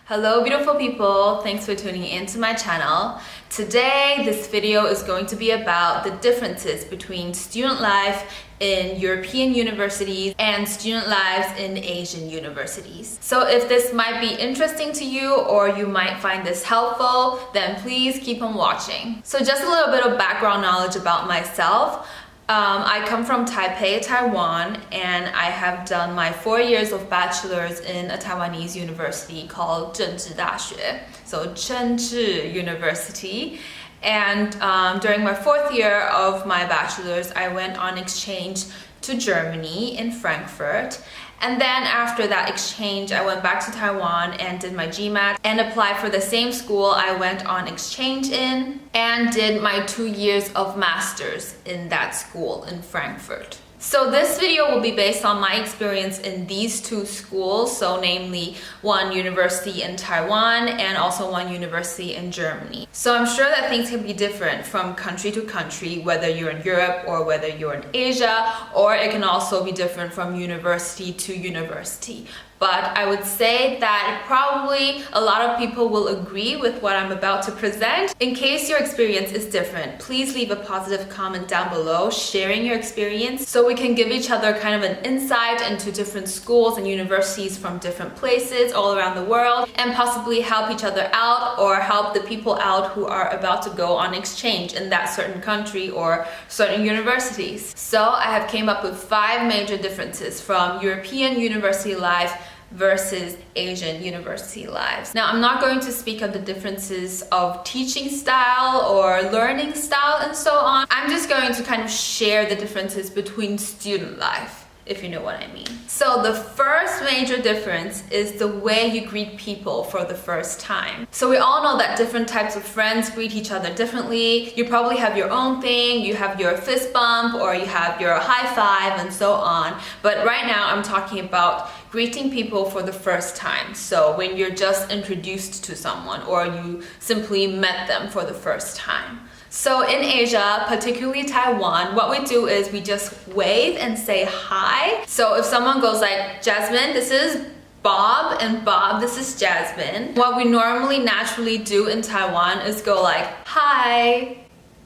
Hello beautiful people, thanks for tuning into my channel. Today this video is going to be about the differences between student life in European universities and student lives in Asian universities. So if this might be interesting to you or you might find this helpful, then please keep on watching. So just a little bit of background knowledge about myself. I come from Taipei, Taiwan, and I have done my 4 years of bachelor's in a Taiwanese university called 政治大学, so 政治 University. And during my 4th year of my bachelor's, I went on exchange to Germany in Frankfurt. And then after that exchange, I went back to Taiwan and did my GMAT and applied for the same school I went on exchange in and did my 2 years of master's in that school in Frankfurt. So this video will be based on my experience in these two schools, so namely one university in Taiwan and also one university in Germany. So I'm sure that things can be different from country to country, whether you're in Europe or whether you're in Asia, or it can also be different from university to university. But I would say that probably a lot of people will agree with what I'm about to present. In case your experience is different, please leave a positive comment down below sharing your experience so we can give each other kind of an insight into different schools and universities from different places all around the world and possibly help each other out or help the people out who are about to go on exchange in that certain country or certain universities. So I have came up with 5 major differences from European university life versus Asian university lives. Now, I'm not going to speak of the differences of teaching style or learning style and so on. I'm just going to kind of share the differences between student life, if you know what I mean. So the first major difference is the way you greet people for the first time. So we all know that different types of friends greet each other differently. You probably have your own thing, you have your fist bump or you have your high five and so on. But right now I'm talking about greeting people for the first time. So when you're just introduced to someone or you simply met them for the first time. So in Asia, particularly Taiwan, what we do is we just wave and say hi. So if someone goes like, Jasmine, this is Bob, and Bob, this is Jasmine. What we normally naturally do in Taiwan is go like, hi.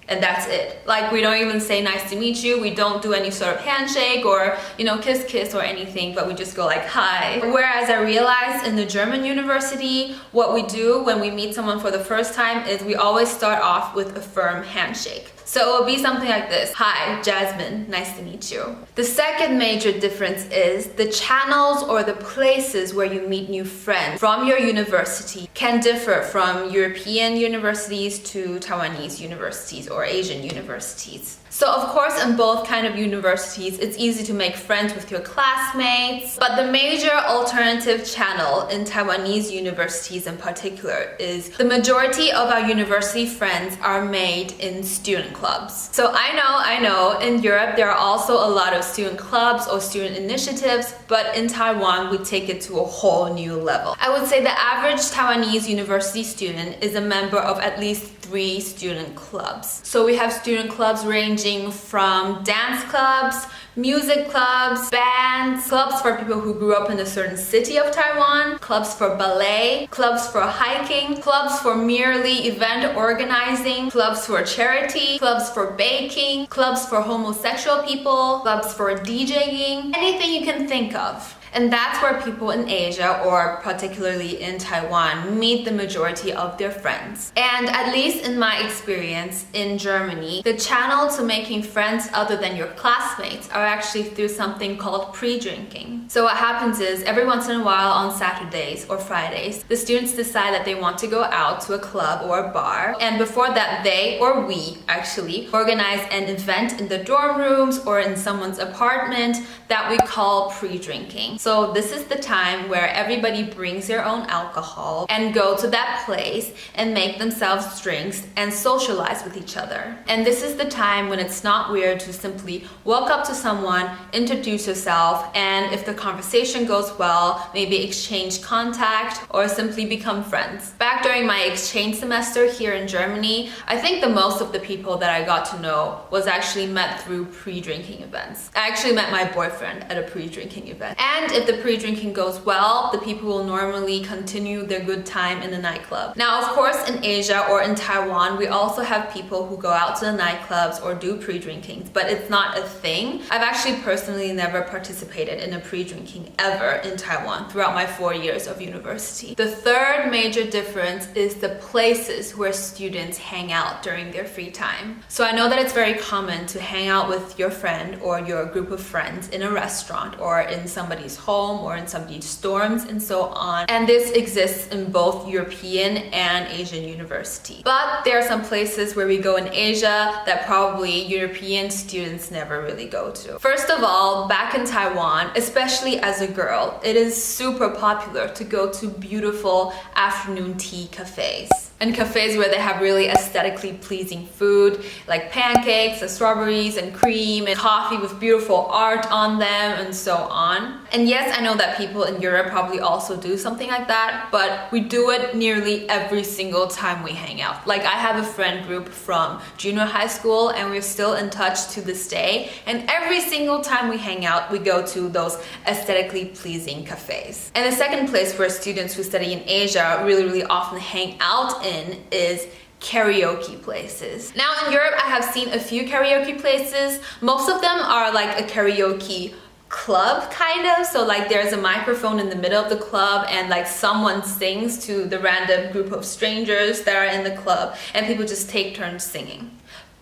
And that's it. Like, we don't even say nice to meet you. We don't do any sort of handshake or, kiss or anything, but we just go like, hi. Whereas I realized in the German university, what we do when we meet someone for the first time is we always start off with a firm handshake. So it will be something like this. Hi, Jasmine, nice to meet you. The second major difference is the channels or the places where you meet new friends from your university can differ from European universities to Taiwanese universities or Asian universities. So of course in both kind of universities, it's easy to make friends with your classmates, but the major alternative channel in Taiwanese universities in particular is the majority of our university friends are made in student clubs. So I know, in Europe there are also a lot of student clubs or student initiatives, but in Taiwan we take it to a whole new level. I would say the average Taiwanese university student is a member of at least 3 student clubs. So we have student clubs ranging from dance clubs, music clubs, bands, clubs for people who grew up in a certain city of Taiwan, clubs for ballet, clubs for hiking, clubs for merely event organizing, clubs for charity, clubs for baking, clubs for homosexual people, clubs for DJing, anything you can think of. And that's where people in Asia, or particularly in Taiwan, meet the majority of their friends. And at least in my experience in Germany, the channel to making friends other than your classmates are actually through something called pre-drinking. So what happens is every once in a while on Saturdays or Fridays, the students decide that they want to go out to a club or a bar. And before that, they or we actually organize an event in the dorm rooms or in someone's apartment that we call pre-drinking. So this is the time where everybody brings their own alcohol and go to that place and make themselves drinks and socialize with each other. And this is the time when it's not weird to simply walk up to someone, introduce yourself, and if the conversation goes well, maybe exchange contact or simply become friends. Back during my exchange semester here in Germany, I think the most of the people that I got to know was actually met through pre-drinking events. I actually met my boyfriend at a pre-drinking event. And And if the pre-drinking goes well, the people will normally continue their good time in the nightclub. Now, of course, in Asia or in Taiwan, we also have people who go out to the nightclubs or do pre-drinkings, but it's not a thing. I've actually personally never participated in a pre-drinking ever in Taiwan throughout my 4 years of university. The third major difference is the places where students hang out during their free time. So I know that it's very common to hang out with your friend or your group of friends in a restaurant or in somebody's home or in somebody's dorms and so on. And this exists in both European and Asian universities. But there are some places where we go in Asia that probably European students never really go to. First of all, back in Taiwan, especially as a girl, it is super popular to go to beautiful afternoon tea cafes. And cafes where they have really aesthetically pleasing food, like pancakes and strawberries and cream and coffee with beautiful art on them and so on. And yes, I know that people in Europe probably also do something like that, but we do it nearly every single time we hang out. Like, I have a friend group from junior high school and we're still in touch to this day. And every single time we hang out, we go to those aesthetically pleasing cafes. And the second place where students who study in Asia really often hang out in is karaoke places. Now in Europe, I have seen a few karaoke places. Most of them are like a karaoke club kind of, so like there's a microphone in the middle of the club and like someone sings to the random group of strangers that are in the club and people just take turns singing.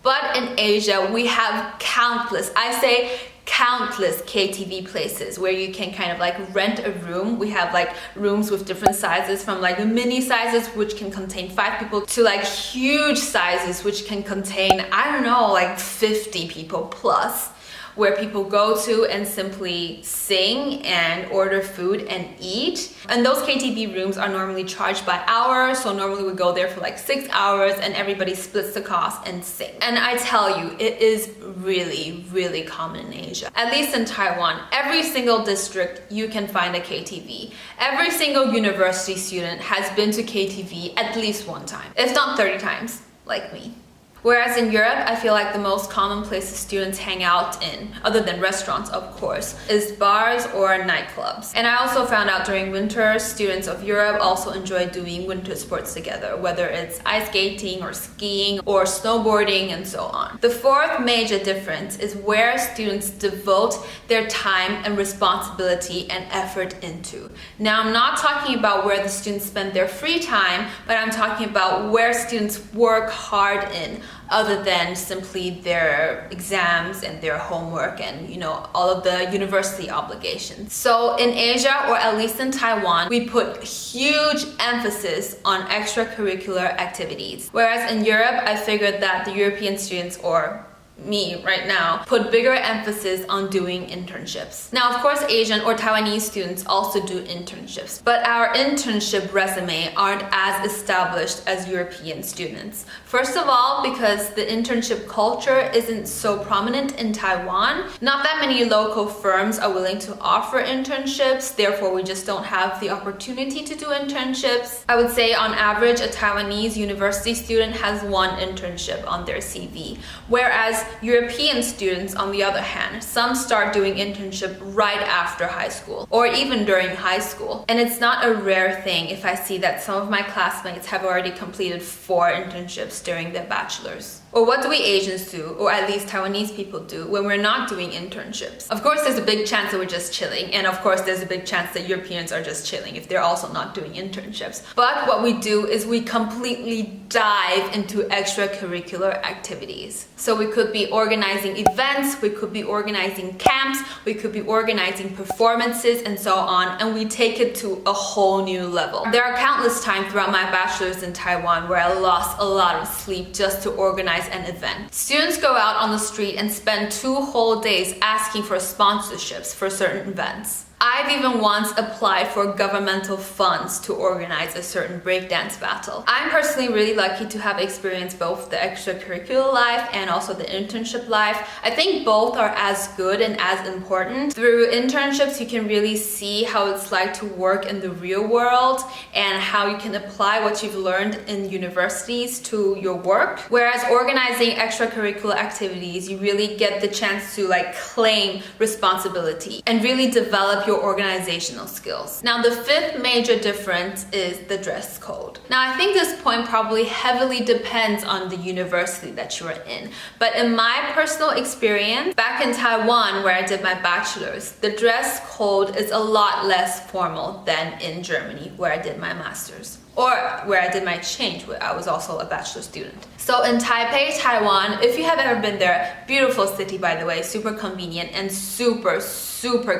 But in Asia, we have countless, I say countless KTV places where you can kind of like rent a room. We have like rooms with different sizes, from like the mini sizes which can contain 5 people to like huge sizes which can contain, I don't know, like 50 people plus, where people go to and simply sing and order food and eat. And those KTV rooms are normally charged by hour, so normally we go there for like 6 hours and everybody splits the cost and sing. And I tell you, it is really common in Asia. At least in Taiwan, every single district you can find a KTV. Every single university student has been to KTV at least one time, if not 30 times, like me. Whereas in Europe, I feel like the most common places students hang out in, other than restaurants of course, is bars or nightclubs. And I also found out during winter, students of Europe also enjoy doing winter sports together, whether it's ice skating or skiing or snowboarding and so on. The fourth major difference is where students devote their time and responsibility and effort into. Now, I'm not talking about where the students spend their free time, but I'm talking about where students work hard in, other than simply their exams and their homework and, you know, all of the university obligations. So in Asia, or at least in Taiwan, we put huge emphasis on extracurricular activities. Whereas in Europe, I figured that the European students, or me right now, put bigger emphasis on doing internships. Now, of course, Asian or Taiwanese students also do internships, but our internship resume aren't as established as European students. First of all, because the internship culture isn't so prominent in Taiwan. Not that many local firms are willing to offer internships, therefore we just don't have the opportunity to do internships. I would say on average, a Taiwanese university student has 1 internship on their CV, whereas European students, on the other hand, some start doing internship right after high school or even during high school. And it's not a rare thing if I see that some of my classmates have already completed 4 internships during their bachelor's. Or what do we Asians do, or at least Taiwanese people do, when we're not doing internships? Of course, there's a big chance that we're just chilling, and of course, there's a big chance that Europeans are just chilling if they're also not doing internships. But what we do is we completely dive into extracurricular activities. So we could be organizing events, we could be organizing camps, we could be organizing performances and so on, and we take it to a whole new level. There are countless times throughout my bachelor's in Taiwan where I lost a lot of sleep just to organize an event. Students go out on the street and spend 2 whole days asking for sponsorships for certain events. I've even once applied for governmental funds to organize a certain breakdance battle. I'm personally really lucky to have experienced both the extracurricular life and also the internship life. I think both are as good and as important. Through internships, you can really see how it's like to work in the real world and how you can apply what you've learned in universities to your work. Whereas organizing extracurricular activities, you really get the chance to like claim responsibility and really develop your organizational skills. Now, the fifth major difference is the dress code. Now, I think this point probably heavily depends on the university that you are in, but in my personal experience, back in Taiwan where I did my bachelor's, the dress code is a lot less formal than in Germany where I did my master's, or where I did my exchange, where I was also a bachelor student. So in Taipei, Taiwan, if you have ever been there, beautiful city by the way, super convenient and super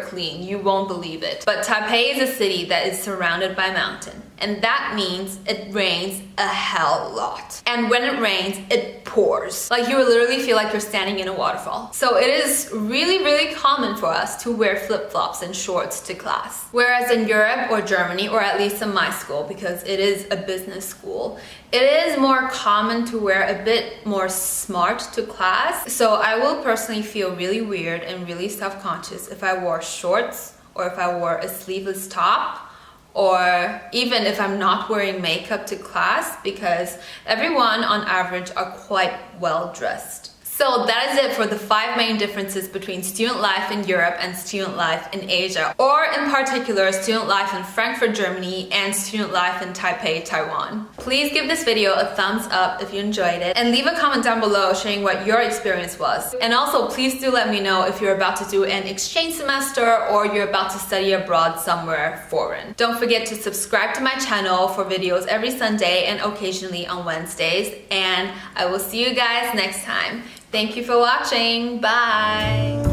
clean, you won't believe it. But Taipei is a city that is surrounded by mountain, and that means it rains a hell lot. And when it rains, it pours. Like you will literally feel like you're standing in a waterfall. So it is really common for us to wear flip-flops and shorts to class. Whereas in Europe or Germany, or at least in my school, because it is a business school, it is more common to wear a bit more smart to class. So I will personally feel really weird and really self-conscious if I wore shorts or if I wore a sleeveless top, or even if I'm not wearing makeup to class, because everyone on average are quite well dressed. So that is it for the 5 main differences between student life in Europe and student life in Asia, or in particular student life in Frankfurt, Germany and student life in Taipei, Taiwan. Please give this video a thumbs up if you enjoyed it, and leave a comment down below sharing what your experience was. And also please do let me know if you're about to do an exchange semester or you're about to study abroad somewhere foreign. Don't forget to subscribe to my channel for videos every Sunday and occasionally on Wednesdays, and I will see you guys next time. Thank you for watching. Bye!